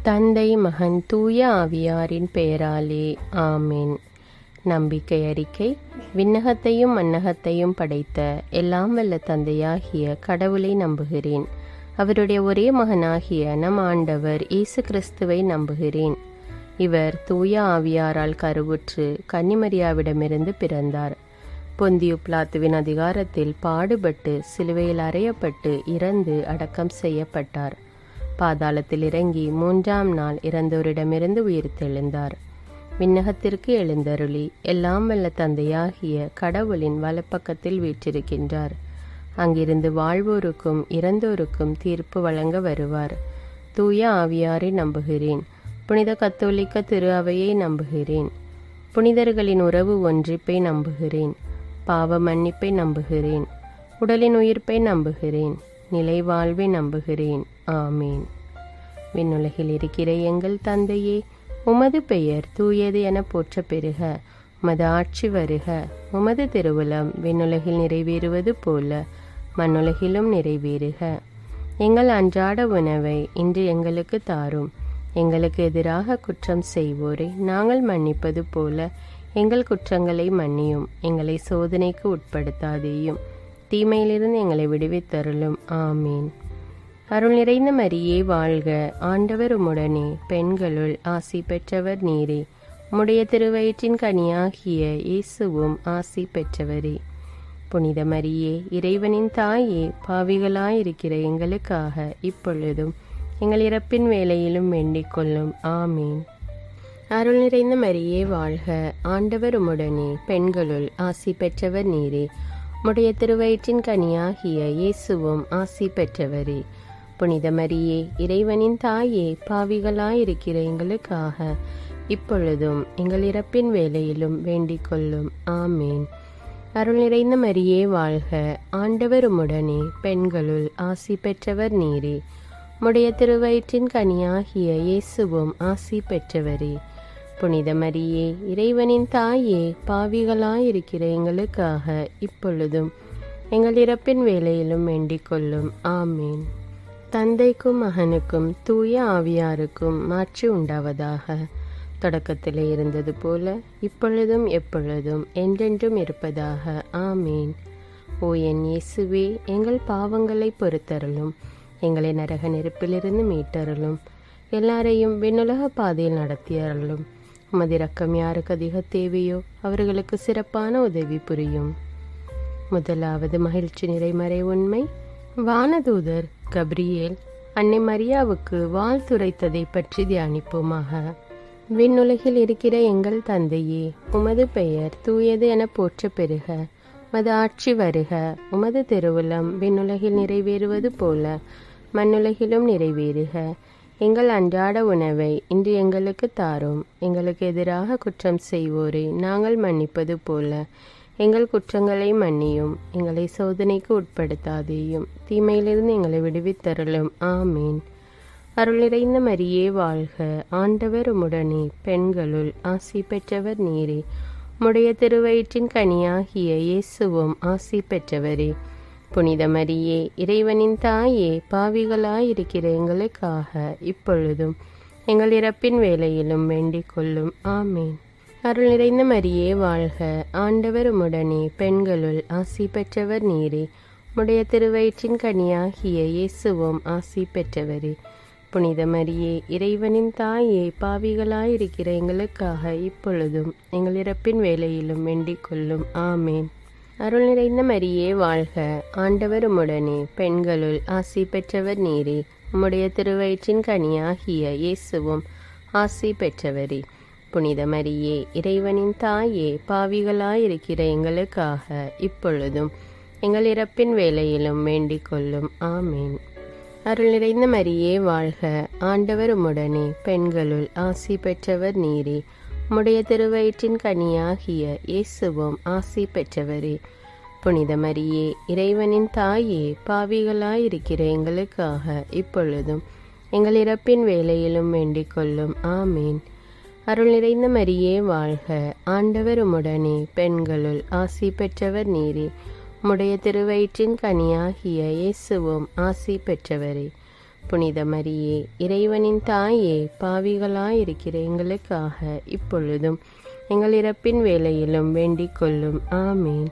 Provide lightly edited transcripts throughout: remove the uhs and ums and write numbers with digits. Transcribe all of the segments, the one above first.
தந்தை, மகன், தூய ஆவியாரின் பெயராலே ஆமேன். நம்பிக்கை அறிக்கை. விண்ணகத்தையும் மண்ணகத்தையும் படைத்த எல்லாம் வல்ல தந்தையாகிய கடவுளை நம்புகிறேன். அவருடைய ஒரே மகனாகிய நம் ஆண்டவர் இயேசு கிறிஸ்துவை நம்புகிறேன். இவர் தூய ஆவியாரால் கருவுற்று கன்னிமரியாவிடமிருந்து பிறந்தார். பொந்தியு பிலாத்துவின் அதிகாரத்தில் பாடுபட்டு சிலுவையில் அறையப்பட்டு இறந்து அடக்கம் செய்யப்பட்டார். பாதாளத்தில் இறங்கி 3ஆம் நாள் இறந்தோரிடமிருந்து உயிர்த்தெழுந்தார். விண்ணகத்திற்கு எழுந்தருளி எல்லாம் வல்ல தந்தையாகிய கடவுளின் வலப்பக்கத்தில் வீற்றிருக்கின்றார். அங்கிருந்து வாழ்வோருக்கும் இறந்தோருக்கும் தீர்ப்பு வழங்க வருவார். தூய ஆவியாரை நம்புகிறேன். புனித கத்தோலிக்க திரு அவையை நம்புகிறேன். புனிதர்களின் உறவு ஒன்றிப்பை நம்புகிறேன். பாவ மன்னிப்பை நம்புகிறேன். உடலின் உயிர்ப்பை நம்புகிறேன். நிலை வாழ்வை நம்புகிறேன். ஆமீன். விண்ணுலகில் இருக்கிற எங்கள் தந்தையே, உமது பெயர் தூயது என போற்ற பெறுக. உமது ஆட்சி வருக. உமது திருவுளம் விண்ணுலகில் நிறைவேறுவது போல மண்ணுலகிலும் நிறைவேறுக. எங்கள் அன்றாட உணவை இன்று எங்களுக்கு தாரும். எங்களுக்கு எதிராக குற்றம் செய்வோரை நாங்கள் மன்னிப்பது போல எங்கள் குற்றங்களை மன்னியும். எங்களை சோதனைக்கு உட்படுத்தாதேயும், தீமையிலிருந்து எங்களை விடுவித்தருளும். ஆமீன். அருள் நிறைந்த மரியே வாழ்க. ஆண்டவர் உம்முடனே, பெண்களுள் ஆசி பெற்றவர் நீரே. உம்முடைய திருவயிற்றின் கனியாகிய இயேசுவும் ஆசி பெற்றவரே. புனித மரியே, இறைவனின் தாயே, பாவிகளாயிருக்கிற எங்களுக்காக இப்பொழுதும் எங்கள் இறப்பின் வேளையிலும் வேண்டிக் கொள்ளும். ஆமீன். அருள் நிறைந்த மரியே வாழ்க. ஆண்டவர் உம்முடனே, பெண்களுள் ஆசி பெற்றவர் நீரே. உம்முடைய திருவயிற்றின் கனியாகிய இயேசுவும் ஆசி பெற்றவரே. புனித மரியே, இறைவனின் தாயே, பாவிகளாயிருக்கிற எங்களுக்காக இப்பொழுதும் எங்கள் இறப்பின் வேளையிலும் வேண்டிக் கொள்ளும். ஆமீன். அருள் நிறைந்த மரியே வாழ்க. ஆண்டவர் உம்முடனே, பெண்களுள் ஆசி பெற்றவர் நீரே. உம்முடைய திருவயிற்றின் கனியாகிய இயேசுவும் ஆசி பெற்றவரே. புனித மரியே, இறைவனின் தாயே, பாவிகளாயிருக்கிற எங்களுக்காக இப்பொழுதும் எங்கள் இறப்பின் வேளையிலும் வேண்டிக் கொள்ளும். ஆமீன். தந்தைக்கும் மகனுக்கும் தூய ஆவியாருக்கும் மாட்சி உண்டாவதாக. தொடக்கத்திலே இருந்தது போல இப்பொழுதும் எப்பொழுதும் என்றென்றும் இருப்பதாக. ஆமீன். ஓ என் இயேசுவே, எங்கள் பாவங்களை பொறுத்தருளும். எங்களை நரக நெருப்பிலிருந்து மீட்டருளும். எல்லாரையும் விண்ணுலக பாதையில் நடத்தியருளும். உமது இரக்கம் யாருக்கு அதிக தேவையோ அவர்களுக்கு சிறப்பான உதவி புரியும். முதலாவது மகிழ்ச்சி நிறைமறை உண்மை. வானதூதர் கப்ரியேல் அன்னை மரியாவுக்கு வாழ்த்துரைத்ததை பற்றி தியானிப்போமாக. விண்ணுலகில் இருக்கிற எங்கள் தந்தையே, உமது பெயர் தூயது என போற்ற பெறுக. உமது ஆட்சி வருக. உமது திருவுளம் விண்ணுலகில் நிறைவேறுவது போல மண்ணுலகிலும் நிறைவேறுக. எங்கள் அன்றாட உணவை இன்று எங்களுக்கு தாரும். எங்களுக்கு எதிராக குற்றம் செய்வோரை நாங்கள் மன்னிப்பது போல எங்கள் குற்றங்களை மன்னியும். எங்களை சோதனைக்கு உட்படுத்தாதேயும், தீமையிலிருந்து எங்களை விடுவித்தருளும். ஆமீன். அருள் நிறைந்த மரியே வாழ்க. ஆண்டவர் உம்முடனே, பெண்களுள் ஆசி பெற்றவர் நீரே. உம்முடைய திருவயிற்றின் கனியாகிய இயேசுவும் ஆசி பெற்றவரே. புனித மரியே, இறைவனின் தாயே, பாவிகளாயிருக்கிற எங்களுக்காக இப்பொழுதும் எங்கள் இறப்பின் வேளையிலும் வேண்டிக் கொள்ளும். ஆமீன். அருள் நிறைந்த மரியே வாழ்க. ஆண்டவர் உம்முடனே, பெண்களுள் ஆசி பெற்றவர் நீரே. உம்முடைய திருவயிற்றின் கனியாகிய இயேசுவும் ஆசி பெற்றவரே. புனித மரியே, இறைவனின் தாயே, பாவிகளாயிருக்கிற எங்களுக்காக இப்பொழுதும் எங்கள் இறப்பின் வேளையிலும் வேண்டிக் கொள்ளும். ஆமீன். அருள் நிறைந்த மரியே வாழ்க. ஆண்டவர் உம்முடனே, பெண்களுள் ஆசி பெற்றவர் நீரே. உம்முடைய திருவயிற்றின் கனியாகிய இயேசுவும் ஆசி பெற்றவரே. புனித மரியே, இறைவனின் தாயே, பாவிகளாயிருக்கிற எங்களுக்காக இப்பொழுதும் எங்கள் இறப்பின் வேளையிலும் வேண்டிக் கொள்ளும். ஆமீன். அருள் நிறைந்த மரியே வாழ்க. ஆண்டவர் உம்முடனே, பெண்களுள் ஆசி பெற்றவர் நீரே. உம்முடைய திருவயிற்றின் கனியாகிய இயேசுவும் ஆசி பெற்றவரே. புனித மரியே, இறைவனின் தாயே, பாவிகளாயிருக்கிற எங்களுக்காக இப்பொழுதும் எங்கள் இறப்பின் வேளையிலும் வேண்டிக் கொள்ளும். ஆமீன். அருள் நிறைந்த மரியே வாழ்க. ஆண்டவர் உம்முடனே, பெண்களுள் ஆசி பெற்றவர் நீரே. உம்முடைய திருவயிற்றின் கனியாகிய இயேசுவும் ஆசி பெற்றவரே. புனித மரியே, இறைவனின் தாயே, பாவிகளாயிருக்கிற எங்களுக்காக இப்பொழுதும் எங்கள் இறப்பின் வேளையிலும் வேண்டிக் கொள்ளும். ஆமீன்.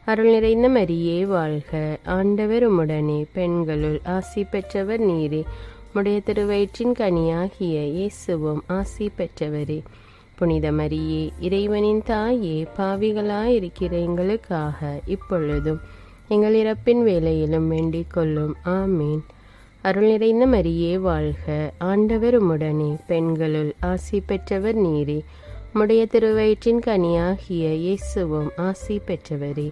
அருள் நிறைந்த மரியே வாழ்க, ஆண்டவர் உம்முடனே, பெண்களுள் ஆசி பெற்றவர் நீரே. உம்முடைய திருவயிற்றின் கனியாகிய இயேசுவும் ஆசி பெற்றவரே. புனித மரியே, இறைவனின் தாயே, பாவிகளாயிருக்கிற எங்களுக்காக இப்பொழுதும் எங்கள் இறப்பின் வேளையிலும் வேண்டிக் கொள்ளும். ஆமீன். அருள் நிறைந்த மரியே வாழ்க, ஆண்டவர் உம்முடனே, பெண்களுள் ஆசி பெற்றவர் நீரே. உம்முடைய திருவயிற்றின் கனியாகிய இயேசுவும் ஆசி பெற்றவரே.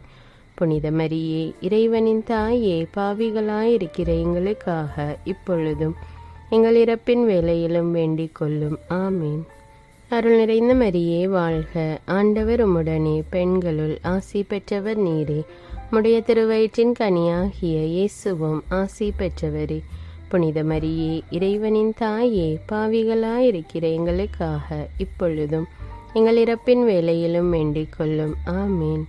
புனித மரியே, இறைவனின் தாயே, பாவிகளாயிருக்கிற எங்களுக்காக இப்பொழுதும் எங்கள் இறப்பின் வேளையிலும் வேண்டிக் கொள்ளும். ஆமீன். அருள் நிறைந்த மரியே வாழ்க, ஆண்டவர் உம்முடனே, பெண்களுள் ஆசி பெற்றவர் நீரே. உம்முடைய திருவயிற்றின் கனியாகிய இயேசுவும் ஆசி பெற்றவரே. புனித மரியே, இறைவனின் தாயே, பாவிகளாயிருக்கிற எங்களுக்காக இப்பொழுதும் எங்கள் இறப்பின் வேளையிலும் வேண்டிக் கொள்ளும். ஆமீன்.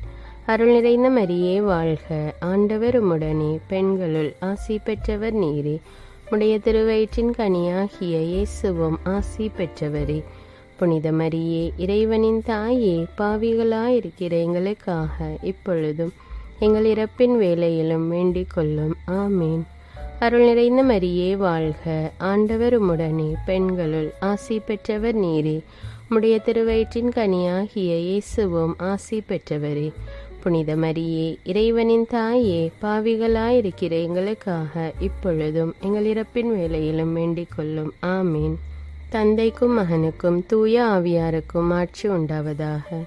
அருள் நிறைந்த மரியே வாழ்க, ஆண்டவர் உம்முடனே, பெண்களுள் ஆசி பெற்றவர் நீரே. உம்முடைய திருவயிற்றின் கனியாகிய இயேசுவும் ஆசி பெற்றவரே. புனித மரியே, இறைவனின் தாயே, பாவிகளாயிருக்கிற எங்களுக்காக இப்பொழுதும் எங்கள் இறப்பின் வேளையிலும் வேண்டிக் கொள்ளும். ஆமீன். அருள் நிறைந்த மரியே வாழ்க, ஆண்டவர் உம்முடனே, பெண்களுள் ஆசி பெற்றவர் நீரே. உம்முடைய திருவயிற்றின் கனியாகிய இயேசுவும் ஆசி பெற்றவரே. புனித மரியே, இறைவனின் தாயே, பாவிகளாயிருக்கிற எங்களுக்காக இப்பொழுதும் எங்கள் இறப்பின் வேளையிலும் வேண்டிக் கொள்ளும். ஆமீன். தந்தைக்கும் மகனுக்கும் தூய ஆவியாருக்கும் ஆட்சி உண்டாவதாக.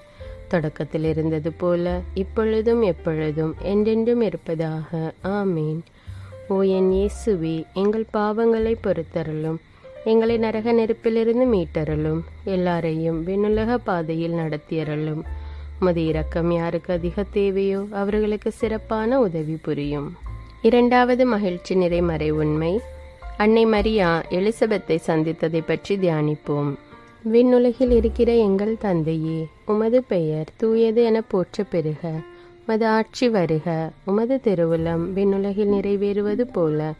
தொடக்கத்தில் இருந்தது போல இப்பொழுதும் எப்பொழுதும் என்றென்றும் இருப்பதாக. ஆமீன். ஓ என் இயேசுவே, எங்கள் பாவங்களை பொறுத்தருளும், எங்களை நரக நெருப்பிலிருந்து மீட்டருளும், எல்லாரையும் விண்ணுலக பாதையில் நடத்தியருளும். உமது இரக்கம் யாருக்கு அதிக தேவையோ அவர்களுக்கு சிறப்பான உதவி புரியும். இரண்டாவது மகிழ்ச்சி நிறை மறை உண்மை, அன்னை மரியா எலிசபெத்தை சந்தித்ததை பற்றி தியானிப்போம். விண்ணுலகில் இருக்கிற எங்கள் தந்தையே, உமது பெயர் தூயது என போற்ற பெறுக. உமது ஆட்சி வருக. உமது திருவுளம் விண்ணுலகில் நிறைவேறுவது போல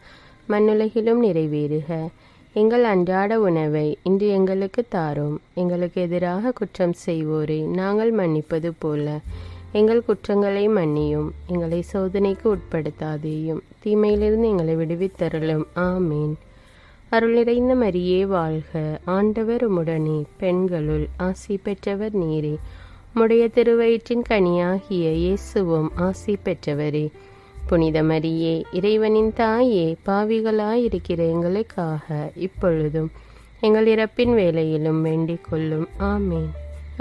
மண்ணுலகிலும் நிறைவேறுக. எங்கள் அன்றாட உணவை இன்று எங்களுக்கு தாரும். எங்களுக்கு எதிராக குற்றம் செய்வோரை நாங்கள் மன்னிப்பது போல எங்கள் குற்றங்களை மன்னியும். எங்களை சோதனைக்கு உட்படுத்தாதேயும், தீமையிலிருந்து எங்களை விடுவித்தருளும். ஆமீன். அருள் நிறைந்த மரியே வாழ்க, ஆண்டவர் உம்முடனே, பெண்களுள் ஆசி பெற்றவர் நீரே. உம்முடைய திருவயிற்றின் கனியாகிய இயேசுவும் ஆசி பெற்றவரே. புனித மரியே, இறைவனின் தாயே, பாவிகளாயிருக்கிற எங்களுக்காக இப்பொழுதும் எங்கள் இறப்பின் வேளையிலும் வேண்டிக் கொள்ளும். ஆமீன்.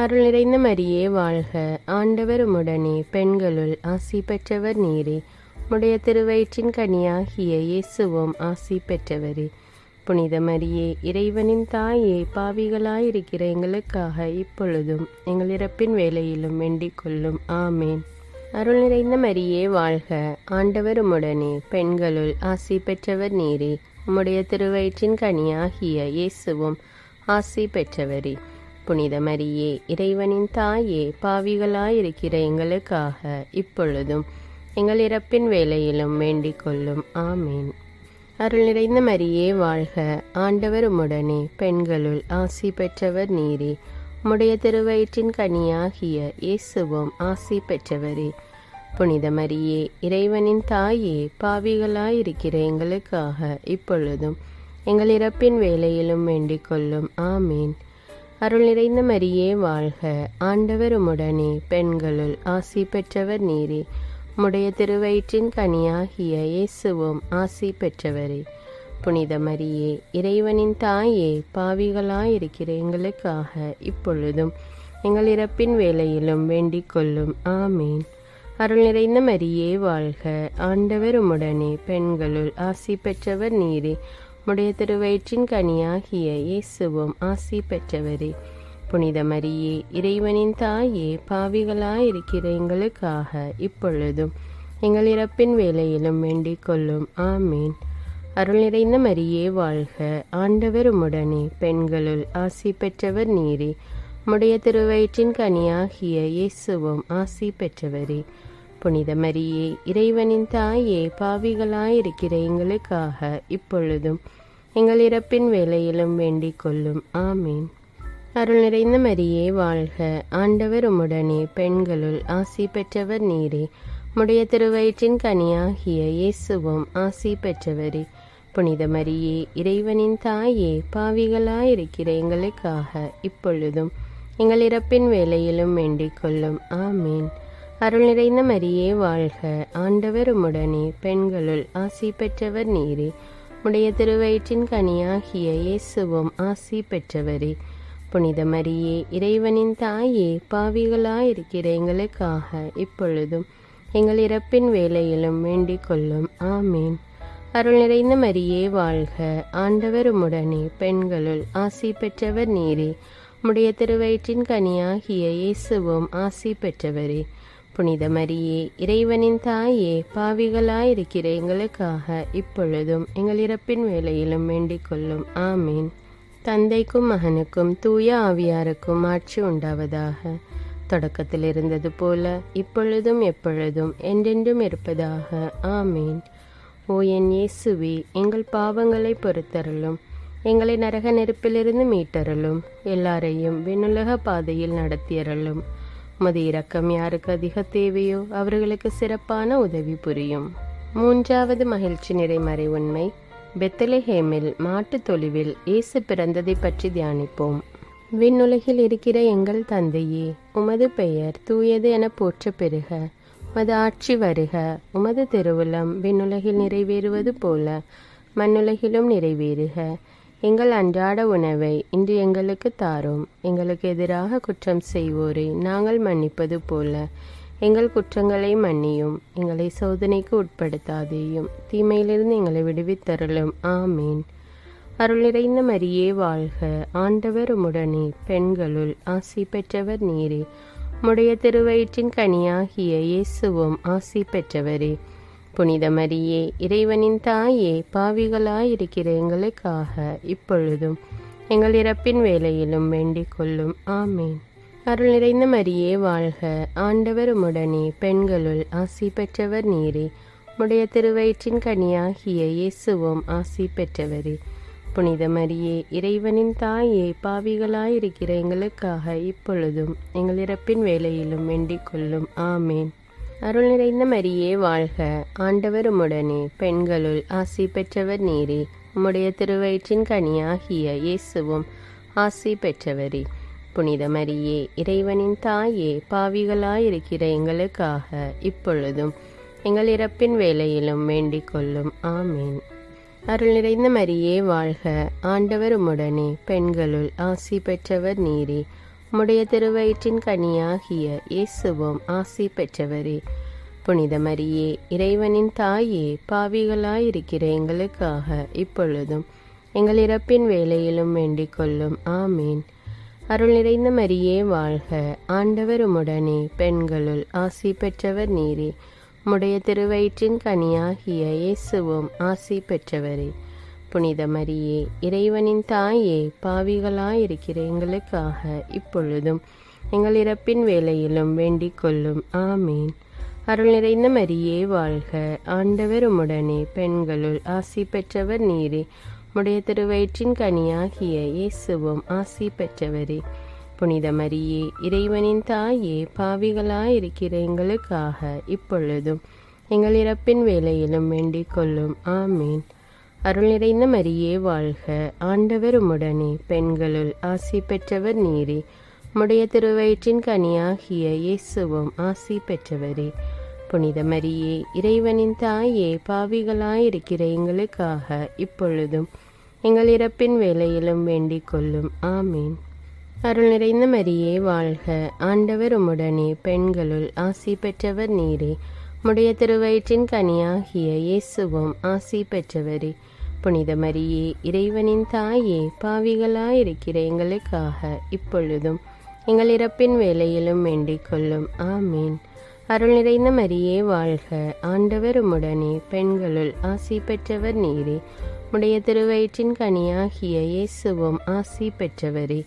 அருள் நிறைந்த மரியே வாழ்க, ஆண்டவர் உம்முடனே, பெண்களுள் ஆசி பெற்றவர் நீரே. உம்முடைய திருவயிற்றின் கனியாகிய இயேசுவும் ஆசி பெற்றவரே. புனித மரியே, இறைவனின் தாயே, பாவிகளாயிருக்கிற எங்களுக்காக இப்பொழுதும் எங்கள் இறப்பின் வேளையிலும் வேண்டிக் கொள்ளும். ஆமேன். அருள் நிறைந்த மரியே வாழ்க, ஆண்டவர் உம்முடனே, பெண்களுள் ஆசி பெற்றவர் நீரே. உம்முடைய திருவயிற்றின் கனியாகிய இயேசுவும் ஆசி பெற்றவரே. புனித மரியே, இறைவனின் தாயே, பாவிகளாயிருக்கிற எங்களுக்காக இப்பொழுதும் எங்கள் இறப்பின் வேளையிலும் வேண்டிக் கொள்ளும். ஆமேன். அருள் நிறைந்த மரியே வாழ்க, ஆண்டவர் உம்முடனே, பெண்களுள் ஆசி பெற்றவர் நீரே. உம்முடைய திருவயிற்றின் கனியாகிய இயேசுவும் ஆசி பெற்றவரே. புனித மரியே, இறைவனின் தாயே, பாவிகளாயிருக்கிற எங்களுக்காக இப்பொழுதும் எங்கள் இறப்பின் வேளையிலும் வேண்டிக் கொள்ளும். ஆமீன். அருள் நிறைந்த மரியே வாழ்க, ஆண்டவர் உம்முடனே, பெண்களுள் ஆசி பெற்றவர் நீரே. உம்முடைய திருவயிற்றின் கனியாகிய இயேசுவும் ஆசி பெற்றவரே. புனித மரியே, இறைவனின் தாயே, பாவிகளாயிருக்கிற எங்களுக்காக இப்பொழுதும் எங்கள் இறப்பின் வேளையிலும் வேண்டிக் கொள்ளும். ஆமீன். அருள் நிறைந்த மரியே வாழ்க, ஆண்டவர் உம்முடனே, பெண்களுள் ஆசி பெற்றவர் நீரே. உம்முடைய திருவயிற்றின் கனியாகிய இயேசுவும் ஆசி பெற்றவரே. புனித மரியே, இறைவனின் தாயே, பாவிகளாயிருக்கிற எங்களுக்காக இப்பொழுதும் எங்கள் இறப்பின் வேளையிலும் வேண்டிக் கொள்ளும். ஆமீன். அருள் நிறைந்த மரியே வாழ்க, ஆண்டவர் உம்முடனே, பெண்களுள் ஆசி பெற்றவர் நீரே. உம்முடைய திருவயிற்றின் கனியாகிய இயேசுவும் ஆசி பெற்றவரே. புனித மரியே, இறைவனின் தாயே, பாவிகளாயிருக்கிற எங்களுக்காக இப்பொழுதும் எங்கள் இறப்பின் வேளையிலும் வேண்டிக் கொள்ளும். ஆமீன். அருள் நிறைந்த மரியே வாழ்க, ஆண்டவர் உம்முடனே, பெண்களுள் ஆசி பெற்றவர் நீரே. உம்முடைய திருவயிற்றின் கனியாகிய இயேசுவும் ஆசி பெற்றவரே. புனித மரியே, இறைவனின் தாயே, பாவிகளாயிருக்கிற எங்களுக்காக இப்பொழுதும் எங்கள் இறப்பின் வேளையிலும் வேண்டிக் கொள்ளும். ஆமீன். அருள் நிறைந்த மரியே வாழ்க, ஆண்டவர் உம்முடனே, பெண்களுள் ஆசி பெற்றவர் நீரே. உம்முடைய திருவயிற்றின் கனியாகிய இயேசுவும் ஆசி பெற்றவரே. புனித மரியே, இறைவனின் தாயே, பாவிகளாயிருக்கிற எங்களுக்காக இப்பொழுதும் எங்கள் இறப்பின் வேளையிலும் வேண்டிக் கொள்ளும். ஆமீன். அருள் நிறைந்த மரியே வாழ்க, ஆண்டவர் உம்முடனே, பெண்களுள் ஆசி பெற்றவர் நீரே. உம்முடைய திருவயிற்றின் கனியாகிய இயேசுவும் ஆசி பெற்றவரே. புனித மரியே, இறைவனின் தாயே, பாவிகளாயிருக்கிற எங்களுக்காக இப்பொழுதும் எங்கள் இறப்பின் வேளையிலும் வேண்டிக் கொள்ளும். ஆமீன். தந்தைக்கும் மகனுக்கும் தூய ஆவியாருக்கும் ஆட்சி உண்டாவதாக. தொடக்கத்தில் இருந்தது போல இப்பொழுதும் எப்பொழுதும் என்றென்றும் இருப்பதாக. ஆமீன். ஓ என் இயேசுவே, எங்கள் பாவங்களை பொறுத்தருளும், எங்களை நரக நெருப்பிலிருந்து மீட்டருளும், எல்லாரையும் விண்ணுலக பாதையில் நடத்தியருளும். உமது இரக்கம் யாருக்கு அதிக தேவையோ அவர்களுக்கு சிறப்பான உதவி புரியும். மூன்றாவது மகிழ்ச்சி நிறைமறை உண்மை, பெத்லஹேமில் மாட்டு தொழுவில் இயேசு பிறந்ததை பற்றி தியானிப்போம். விண்ணுலகில் இருக்கிற எங்கள் தந்தையே, உமது பெயர் தூயது என போற்ற பெறுக. உமது ஆட்சி வருக. உமது திருவுளம் விண்ணுலகில் நிறைவேறுவது போல மண்ணுலகிலும் நிறைவேறுக. எங்கள் அன்றாட உணவை இன்று எங்களுக்கு தாரும். எங்களுக்கு எதிராக குற்றம் செய்வோரை நாங்கள் மன்னிப்பது போல எங்கள் குற்றங்களை மன்னியும். எங்களை சோதனைக்கு உட்படுத்தாதேயும், தீமையிலிருந்து எங்களை விடுவித்தருளும். ஆமீன். அருள் நிறைந்த மரியே வாழ்க, ஆண்டவர் உம்முடனே, பெண்களுள் ஆசி பெற்றவர் நீரே. உம்முடைய திருவயிற்றின் கனியாகிய இயேசுவும் ஆசி பெற்றவரே. புனித மரியே, இறைவனின் தாயே, பாவிகளாயிருக்கிற எங்களுக்காக இப்பொழுதும் எங்கள் இறப்பின் வேளையிலும் வேண்டிக் கொள்ளும். ஆமீன். அருள் நிறைந்த மரியே வாழ்க, ஆண்டவர் உம்முடனே, பெண்களுள் ஆசி பெற்றவர் நீரே. உம்முடைய திருவயிற்றின் கனியாகிய இயேசுவும் ஆசி பெற்றவரே. புனித மரியே, இறைவனின் தாயே, பாவிகளாயிருக்கிற எங்களுக்காக இப்பொழுதும் எங்கள் இறப்பின் வேளையிலும் வேண்டிக் கொள்ளும். ஆமேன். அருள் நிறைந்த மரியே வாழ்க, ஆண்டவர் உம்முடனே, பெண்களுள் ஆசி பெற்றவர் நீரே. உம்முடைய திருவயிற்றின் கனியாகிய இயேசுவும் ஆசி பெற்றவரே. புனித மரியே, இறைவனின் தாயே, பாவிகளாயிருக்கிற எங்களுக்காக இப்பொழுதும் எங்கள் இறப்பின் வேளையிலும் வேண்டிக் கொள்ளும். ஆமேன். அருள் நிறைந்த மரியே வாழ்க, ஆண்டவர் உம்முடனே, பெண்களுள் ஆசி பெற்றவர் நீரே. உம்முடைய திருவயிற்றின் கனியாகிய இயேசுவும் ஆசி பெற்றவரே. புனித மரியே, இறைவனின் தாயே, பாவிகளாயிருக்கிற எங்களுக்காக இப்பொழுதும் எங்கள் இறப்பின் வேளையிலும் வேண்டிக் கொள்ளும். ஆமீன். அருள் நிறைந்த மரியே வாழ்க, ஆண்டவர் உம்முடனே, பெண்களுள் ஆசி பெற்றவர் நீரே. உம்முடைய திருவயிற்றின் கனியாகிய இயேசுவும் ஆசி பெற்றவரே. புனித மரியே, இறைவனின் தாயே, பாவிகளாயிருக்கிற எங்களுக்காக இப்பொழுதும் எங்கள் இறப்பின் வேளையிலும் வேண்டிக் கொள்ளும். ஆமீன். அருள் நிறைந்த மரியே வாழ்க, ஆண்டவர் உம்முடனே, பெண்களுள் ஆசி பெற்றவர் நீரே. உம்முடைய திருவயிற்றின் கனியாகிய இயேசுவும் ஆசி பெற்றவரே. புனித மரியே, இறைவனின் தாயே, பாவிகளாயிருக்கிற எங்களுக்காக இப்பொழுதும் எங்கள் இறப்பின் வேளையிலும் வேண்டிக் கொள்ளும். ஆமீன். அருள் நிறைந்த மரியே வாழ்க, ஆண்டவர் உம்முடனே, பெண்களுள் ஆசி பெற்றவர் நீரே. உம்முடைய திருவயிற்றின் கனியாகிய இயேசுவும் ஆசி பெற்றவரே. புனித மரியே, இறைவனின் தாயே, பாவிகளாயிருக்கிற எங்களுக்காக இப்பொழுதும் எங்கள் இறப்பின் வேளையிலும் வேண்டிக் கொள்ளும். ஆமீன். அருள் நிறைந்த மரியே வாழ்க, ஆண்டவர் உம்முடனே, பெண்களுள் ஆசி பெற்றவர் நீரே. உம்முடைய திருவயிற்றின் கனியாகிய இயேசுவும் ஆசி பெற்றவரே. புனித மரியே, இறைவனின் தாயே, பாவிகளாயிருக்கிற எங்களுக்காக இப்பொழுதும் எங்கள் இறப்பின் வேளையிலும் வேண்டிக் கொள்ளும். ஆமீன். அருள் நிறைந்த மரியே வாழ்க, ஆண்டவர் உம்முடனே, பெண்களுள் ஆசி பெற்றவர் நீரே. உம்முடைய திருவயிற்றின் கனியாகிய இயேசுவும் ஆசி பெற்றவரே.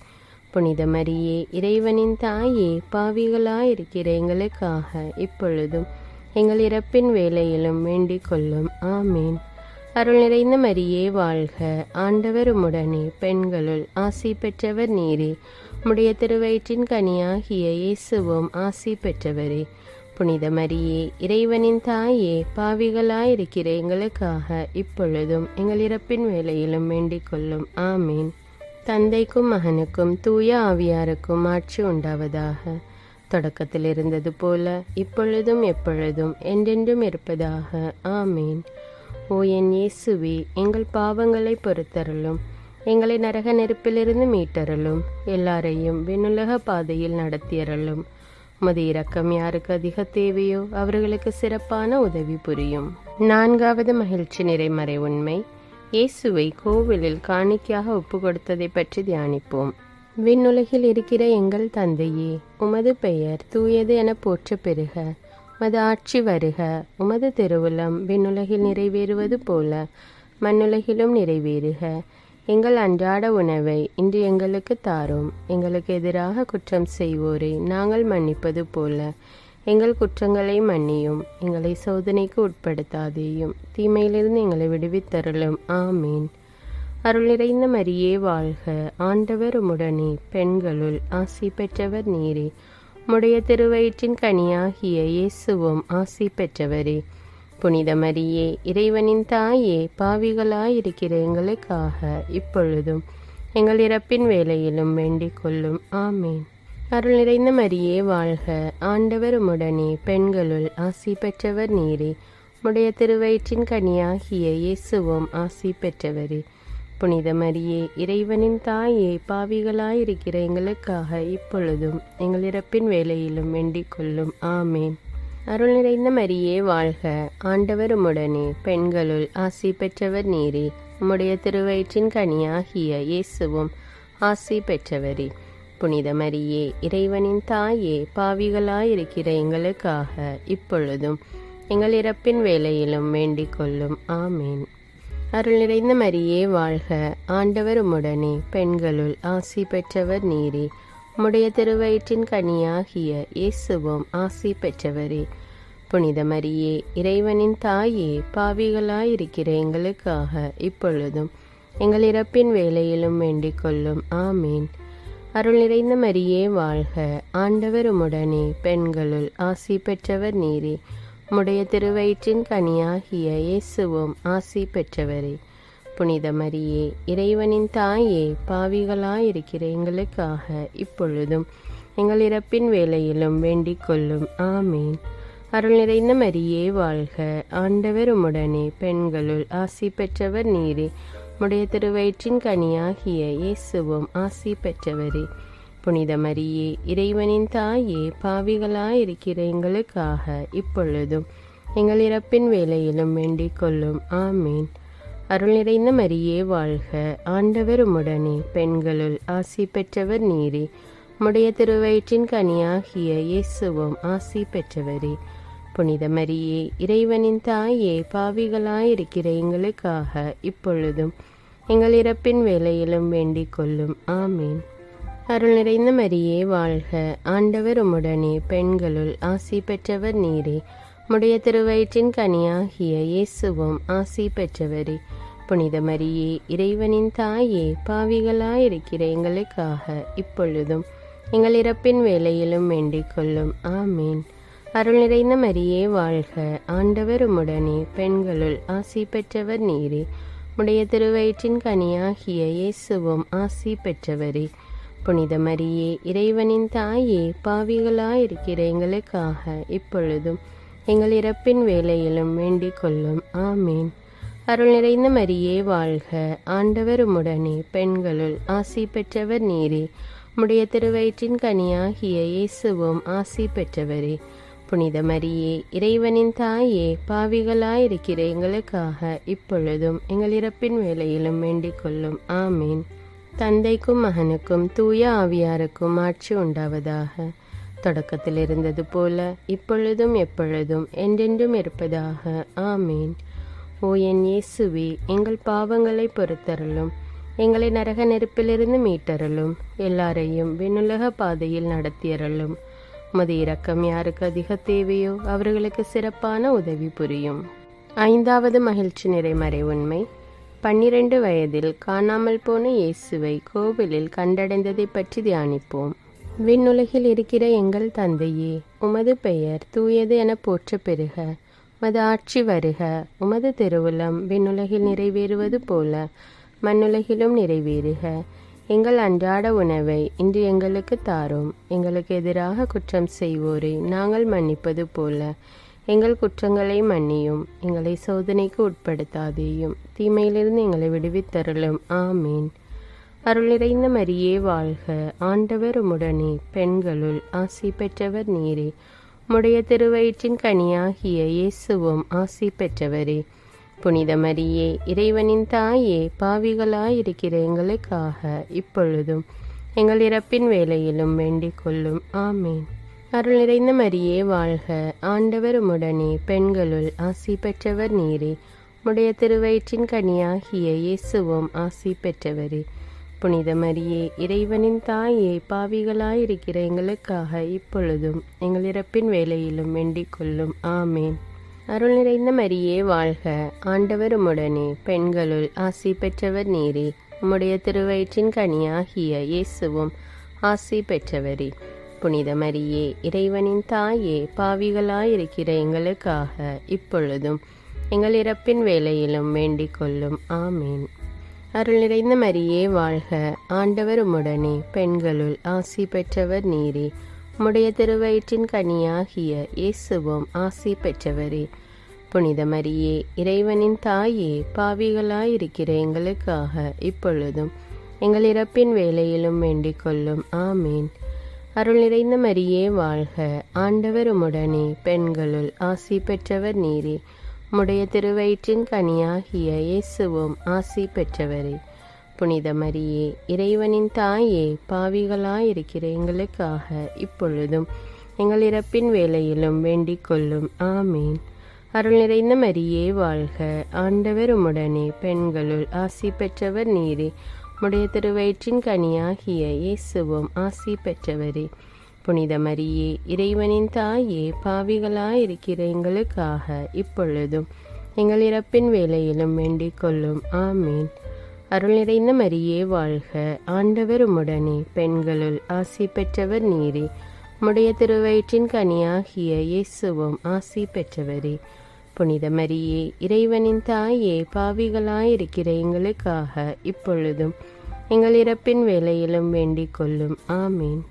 புனித மரியே, இறைவனின் தாயே, பாவிகளாயிருக்கிற எங்களுக்காக இப்பொழுதும் எங்கள் இறப்பின் வேளையிலும் வேண்டிக் கொள்ளும். ஆமீன். அருள் நிறைந்த மரியே வாழ்க, ஆண்டவர் உம்முடனே, பெண்களுள் ஆசி பெற்றவர் நீரே. உம்முடைய திருவயிற்றின் கனியாகிய இயேசுவும் ஆசி பெற்றவரே. புனித மரியே, இறைவனின் தாயே, பாவிகளாயிருக்கிற எங்களுக்காக இப்பொழுதும் எங்கள் இறப்பின் வேளையிலும் வேண்டிக் கொள்ளும். ஆமீன். தந்தைக்கும் மகனுக்கும் தூய ஆவியாருக்கும் ஆட்சி உண்டாவதாக. தொடக்கத்தில் இருந்தது போல இப்பொழுதும் எப்பொழுதும் என்றென்றும் இருப்பதாக. ஆமீன். ஓ என் இயேசுவே, எங்கள் பாவங்களை பொறுத்தருளும், எங்களை நரக நெருப்பிலிருந்து மீட்டருளும், எல்லாரையும் விண்ணுலக பாதையில் நடத்தியருளும். உமது இரக்கம் யாருக்கு அதிக தேவையோ அவர்களுக்கு சிறப்பான உதவி புரியும். 4வது மகிழ்ச்சி நிறைமறை உண்மை, இயேசுவை கோவிலில் காணிக்கையாக ஒப்பு கொடுத்ததை பற்றி தியானிப்போம். விண்ணுலகில் இருக்கிற எங்கள் தந்தையே, உமது பெயர் தூயது என போற்ற பெறுக. உமது ஆட்சி வருக. உமது திருவுளம் விண்ணுலகில் நிறைவேறுவது போல மண்ணுலகிலும் நிறைவேறுக. எங்கள் அன்றாட உணவை இன்று எங்களுக்கு தாரும். எங்களுக்கு எதிராக குற்றம் செய்வோரை நாங்கள் மன்னிப்பது போல எங்கள் குற்றங்களை மன்னியும். எங்களை சோதனைக்கு உட்படுத்தாதேயும், தீமையிலிருந்து எங்களை விடுவித்தருளும். ஆமீன். அருள் நிறைந்த மரியே வாழ்க, ஆண்டவர் உம்முடனே, பெண்களுள் ஆசி பெற்றவர் நீரே. உம்முடைய திருவயிற்றின் கனியாகிய இயேசுவும் ஆசி பெற்றவரே. புனித மரியே, இறைவனின் தாயே, பாவிகளாயிருக்கிற எங்களுக்காக இப்பொழுதும் எங்கள் இறப்பின் வேளையிலும் வேண்டிக் கொள்ளும். ஆமீன். அருள் நிறைந்த மரியே வாழ்க, ஆண்டவர் உம்முடனே, பெண்களுள் ஆசி பெற்றவர் நீரே. உம்முடைய திருவயிற்றின் கனியாகிய இயேசுவும் ஆசி பெற்றவரே. புனித மரியே, இறைவனின் தாயே, பாவிகளாயிருக்கிற எங்களுக்காக இப்பொழுதும் எங்கள் இறப்பின் வேளையிலும் வேண்டிக் கொள்ளும். ஆமேன். அருள் நிறைந்த மரியே வாழ்க, ஆண்டவர் உம்முடனே, பெண்களுள் ஆசி பெற்றவர் நீரே. உம்முடைய திருவயிற்றின் கனியாகிய இயேசுவும் ஆசி பெற்றவரே. புனித மரியே, இறைவனின் தாயே, பாவிகளாயிருக்கிற எங்களுக்காக இப்பொழுதும் எங்கள் இறப்பின் வேளையிலும் வேண்டிக் கொள்ளும். ஆமேன். அருள் நிறைந்த மரியே வாழ்க, ஆண்டவர் உம்முடனே, பெண்களுள் ஆசி பெற்றவர் நீரே. உம்முடைய திருவயிற்றின் கனியாகிய இயேசுவும் ஆசி பெற்றவரே. புனித மரியே, இறைவனின் தாயே, பாவிகளாயிருக்கிற எங்களுக்காக இப்பொழுதும் எங்கள் இறப்பின் வேளையிலும் வேண்டிக் கொள்ளும். ஆமீன். அருள் நிறைந்த மரியே வாழ்க, ஆண்டவர் உம்முடனே, பெண்களுள் ஆசி பெற்றவர் நீரே. உம்முடைய திருவயிற்றின் கனியாகிய இயேசுவும் ஆசி பெற்றவரே. புனித மரியே, இறைவனின் தாயே, பாவிகளாயிருக்கிற எங்களுக்காக இப்பொழுதும் எங்கள் இறப்பின் வேளையிலும் வேண்டிக் கொள்ளும். ஆமீன். அருள் நிறைந்த மரியே வாழ்க, ஆண்டவர் உம்முடனே, பெண்களுள் ஆசி பெற்றவர் நீரே. உம்முடைய திருவயிற்றின் கனியாகிய இயேசுவும் ஆசி பெற்றவரே. புனித மரியே, இறைவனின் தாயே, பாவிகளாயிருக்கிற எங்களுக்காக இப்பொழுதும் எங்கள் இறப்பின் வேளையிலும் வேண்டிக் கொள்ளும். ஆமீன். அருள் நிறைந்த மரியே வாழ்க, ஆண்டவர் உம்முடனே, பெண்களுள் ஆசி பெற்றவர் நீரே. உம்முடைய திருவயிற்றின் கனியாகிய இயேசுவும் ஆசி பெற்றவரே. புனித மரியே, இறைவனின் தாயே, பாவிகளாயிருக்கிற எங்களுக்காக இப்பொழுதும் எங்கள் இறப்பின் வேளையிலும் வேண்டிக் கொள்ளும். ஆமீன். அருள் நிறைந்த மரியே வாழ்க, ஆண்டவர் உம்முடனே, பெண்களுள் ஆசி பெற்றவர் நீரே. உம்முடைய திருவயிற்றின் கனியாகிய இயேசுவும் ஆசி பெற்றவரே. புனித மரியே, இறைவனின் தாயே, பாவிகளாயிருக்கிற எங்களுக்காக இப்பொழுதும் எங்கள் இறப்பின் வேளையிலும் வேண்டிக் கொள்ளும். ஆமீன். அருள் நிறைந்த மரியே வாழ்க, ஆண்டவர் உம்முடனே, பெண்களுள் ஆசி பெற்றவர் நீரே. உம்முடைய திருவயிற்றின் கனியாகிய இயேசுவும் ஆசி பெற்றவரே. புனித மரியே, இறைவனின் தாயே, பாவிகளாயிருக்கிற எங்களுக்காக இப்பொழுதும் எங்கள் இறப்பின் வேளையிலும் வேண்டிக் கொள்ளும். ஆமீன். அருள் நிறைந்த மரியே வாழ்க, ஆண்டவர் உம்முடனே, பெண்களுள் ஆசி பெற்றவர் நீரே. உம்முடைய திருவயிற்றின் கனியாகிய இயேசுவும் ஆசி பெற்றவரே. புனித மரியே, இறைவனின் தாயே, பாவிகளாயிருக்கிற எங்களுக்காக இப்பொழுதும் எங்கள் இறப்பின் வேளையிலும் வேண்டிக் கொள்ளும். ஆமீன். தந்தைக்கும் மகனுக்கும் தூய ஆவியாருக்கும் ஆட்சி உண்டாவதாக. தொடக்கத்தில் இருந்தது போல இப்பொழுதும் எப்பொழுதும் என்றென்றும் இருப்பதாக. ஆமீன். ஓ என் இயேசுவே, எங்கள் பாவங்களை பொறுத்தருளும், எங்களை நரக நெருப்பிலிருந்து மீட்டருளும், எல்லாரையும் விண்ணுலக பாதையில் நடத்தியருளும். உமது இரக்கம் யாருக்கு அதிக தேவையோ அவர்களுக்கு சிறப்பான உதவி புரியும். ஐந்தாவது மகிழ்ச்சி நிறைமறை உண்மை. 12 வயதில் காணாமல் போன இயேசுவை கோவிலில் கண்டடைந்ததை பற்றி தியானிப்போம். விண்ணுலகில் இருக்கிற எங்கள் தந்தையே, உமது பெயர் தூயது என போற்ற பெறுக. உமது ஆட்சி வருக. உமது திருவுளம் விண்ணுலகில் நிறைவேறுவது போல மண்ணுலகிலும் நிறைவேறுக. எங்கள் அன்றாட உணவை இன்று எங்களுக்கு தாரும். எங்களுக்கு எதிராக குற்றம் செய்வோரை நாங்கள் மன்னிப்பது போல எங்கள் குற்றங்களை மன்னியும். எங்களை சோதனைக்கு உட்படுத்தாதேயும், தீமையிலிருந்து எங்களை விடுவித்தருளும். ஆமீன். அருள் நிறைந்த மரியே வாழ்க. ஆண்டவர் உம்முடனே, பெண்களுள் ஆசி பெற்றவர் நீரே. உம்முடைய திருவயிற்றின் கனியாகிய இயேசுவும் ஆசி பெற்றவரே. புனித மரியே, இறைவனின் தாயே, பாவிகளாயிருக்கிற எங்களுக்காக இப்பொழுதும் எங்கள் இறப்பின் வேளையிலும் வேண்டிக் கொள்ளும். ஆமீன். அருள் நிறைந்த மரியே வாழ்க. ஆண்டவர் உம்முடனே, பெண்களுள் ஆசி பெற்றவர் நீரே. உம்முடைய திருவயிற்றின் கனியாகிய இயேசுவும் ஆசி பெற்றவரே. புனித மரியே, இறைவனின் தாயே, பாவிகளாயிருக்கிற எங்களுக்காக இப்பொழுதும் எங்கள் இறப்பின் வேளையிலும் வேண்டிக் கொள்ளும். ஆமேன். அருள் நிறைந்த மரியே வாழ்க. ஆண்டவர் உம்முடனே, பெண்களுள் ஆசி பெற்றவர் நீரே. உம்முடைய திருவயிற்றின் கனியாகிய இயேசுவும் ஆசி பெற்றவரே. புனித மரியே, இறைவனின் தாயே, பாவிகளாயிருக்கிற எங்களுக்காக இப்பொழுதும் எங்கள் இறப்பின் வேளையிலும் வேண்டிக் கொள்ளும். ஆமீன். அருள் நிறைந்த மரியே வாழ்க. ஆண்டவர் உம்முடனே, பெண்களுள் ஆசி பெற்றவர் நீரே. உம்முடைய திருவயிற்றின் கனியாகிய இயேசுவும் ஆசி பெற்றவரே. புனித மரியே, இறைவனின் தாயே, பாவிகளாயிருக்கிற எங்களுக்காக இப்பொழுதும் எங்கள் இறப்பின் வேளையிலும் வேண்டிக் கொள்ளும். ஆமீன். அருள் நிறைந்த மரியே வாழ்க. ஆண்டவர் உம்முடனே, பெண்களுள் ஆசி பெற்றவர் நீரே. உம்முடைய திருவயிற்றின் கனியாகிய இயேசுவும் ஆசி பெற்றவரே. புனித மரியே, இறைவனின் தாயே, பாவிகளாயிருக்கிற எங்களுக்காக இப்பொழுதும் எங்கள் இறப்பின் வேளையிலும் வேண்டிக் கொள்ளும். ஆமீன். அருள் நிறைந்த மரியே வாழ்க. ஆண்டவர் உம்முடனே, பெண்களுள் ஆசி பெற்றவர் நீரே. உம்முடைய திருவயிற்றின் கனியாகிய இயேசுவும் ஆசி பெற்றவரே. புனித மரியே, இறைவனின் தாயே, பாவிகளாயிருக்கிற எங்களுக்காக இப்பொழுதும் எங்கள் இறப்பின் வேளையிலும் வேண்டிக் கொள்ளும். ஆமீன். அருள் நிறைந்த மரியே வாழ்க. ஆண்டவர் உம்முடனே, பெண்களுள் ஆசி பெற்றவர் நீரே. உம்முடைய திருவயிற்றின் கனியாகிய இயேசுவும் ஆசி பெற்றவரே. புனித மரியே, இறைவனின் தாயே, பாவிகளாயிருக்கிற எங்களுக்காக இப்பொழுதும் எங்கள் இறப்பின் வேளையிலும் வேண்டிக் கொள்ளும். ஆமீன்.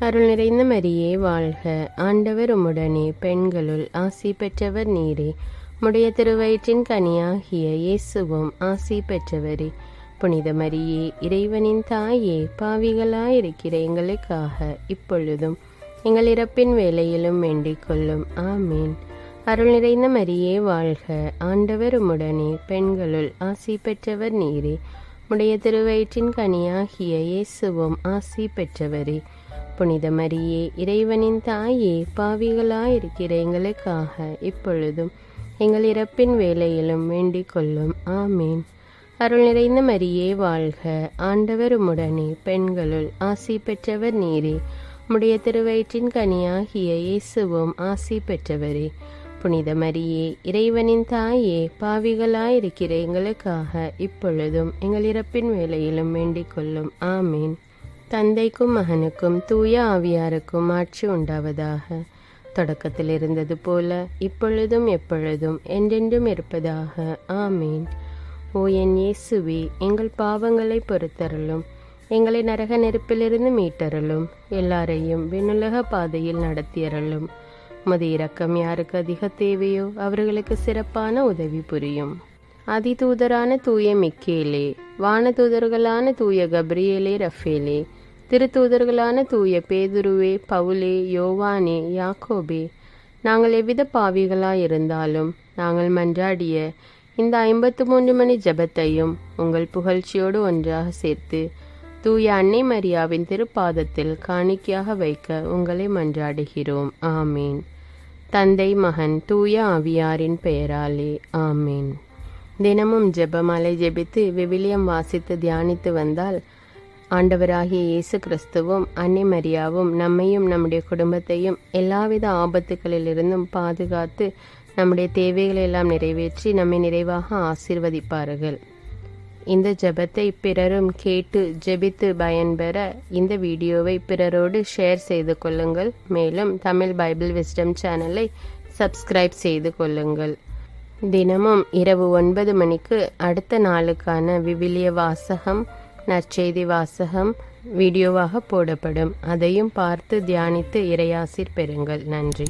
அருள் நிறைந்த மரியே வாழ்க. ஆண்டவர் உம்முடனே, பெண்களுள் ஆசி பெற்றவர் நீரே. உம்முடைய திருவயிற்றின் கனியாகிய இயேசுவும் ஆசி பெற்றவரே. புனித மரியே, இறைவனின் தாயே, பாவிகளாயிருக்கிற எங்களுக்காக இப்பொழுதும் எங்கள் இறப்பின் வேளையிலும் வேண்டிக் கொள்ளும். ஆமீன். அருள் நிறைந்த மரியே வாழ்க. ஆண்டவர் உம்முடனே, பெண்களுள் ஆசி பெற்றவர் நீரே. உம்முடைய திருவயிற்றின் கனியாகிய இயேசுவும் ஆசி பெற்றவரே. புனித மரியே, இறைவனின் தாயே, பாவிகளாயிருக்கிற எங்களுக்காக இப்பொழுதும் எங்கள் இறப்பின் வேளையிலும் வேண்டிக் கொள்ளும். ஆமீன். அருள் நிறைந்த மரியே வாழ்க. ஆண்டவர் உம்முடனே, பெண்களுள் ஆசி பெற்றவர் நீரே. உம்முடைய திருவயிற்றின் கனியாகிய இயேசுவும் ஆசி பெற்றவரே. புனித மரியே, இறைவனின் தாயே, பாவிகளாயிருக்கிற எங்களுக்காக இப்பொழுதும் எங்கள் இறப்பின் வேளையிலும் வேண்டிக் கொள்ளும். ஆமீன். தந்தைக்கும் மகனுக்கும் தூய ஆவியாருக்கும் ஆட்சி உண்டாவதாக. தொடக்கத்தில் இருந்தது போல இப்பொழுதும் எப்பொழுதும் என்றென்றும் இருப்பதாக. ஆமீன். ஓ என் இயேசுவே, எங்கள் பாவங்களை பொறுத்தருளும். எங்களை நரக நெருப்பிலிருந்து மீட்டருளும். எல்லாரையும் விண்ணுலக பாதையில் நடத்தியருளும். உமது இரக்கம் யாருக்கு அதிக தேவையோ அவர்களுக்கு சிறப்பான உதவி புரியும். அதிதூதரான தூய மிக்கேலே, வானதூதர்களான தூய கப்ரியேலே, ரஃபேலே, திருத்தூதர்களான தூய பேதுருவே, பவுலே, யோவானே, யாக்கோபே, நாங்கள் எவ்வித பாவிகளாயிருந்தாலும் நாங்கள் மன்றாடிய இந்த 53 மணி ஜெபத்தையும் உங்கள் புகழ்ச்சியோடு ஒன்றாக சேர்த்து தூய அன்னை மரியாவின் திருப்பாதத்தில் காணிக்கையாக வைக்க உங்களை மன்றாடுகிறோம். ஆமீன். தந்தை, மகன், தூய ஆவியாரின் பெயராலே. ஆமீன். தினமும் ஜெபமாலை ஜெபித்து விவிலியம் வாசித்து தியானித்து வந்தால் ஆண்டவராகிய இயேசு கிறிஸ்துவும் அன்னை மரியாவும் நம்மையும் நம்முடைய குடும்பத்தையும் எல்லாவித ஆபத்துகளிலிருந்தும் பாதுகாத்து நம்முடைய தேவைகளை எல்லாம் நிறைவேற்றி நம்மை நிறைவாக ஆசீர்வதிப்பார்கள். இந்த ஜெபத்தை பிறரும் கேட்டு ஜெபித்து பயன்பெற இந்த வீடியோவை பிறரோடு ஷேர் செய்து கொள்ளுங்கள். மேலும் தமிழ் பைபிள் விஸ்டம் சேனலை சப்ஸ்கிரைப் செய்து கொள்ளுங்கள். தினமும் இரவு 9 மணிக்கு அடுத்த நாளுக்கான விவிலிய வாசகம், நற்செய்தி வாசகம் வீடியோவாக போடப்படும். அதையும் பார்த்து தியானித்து இறையாசீர் பெறுங்கள். நன்றி.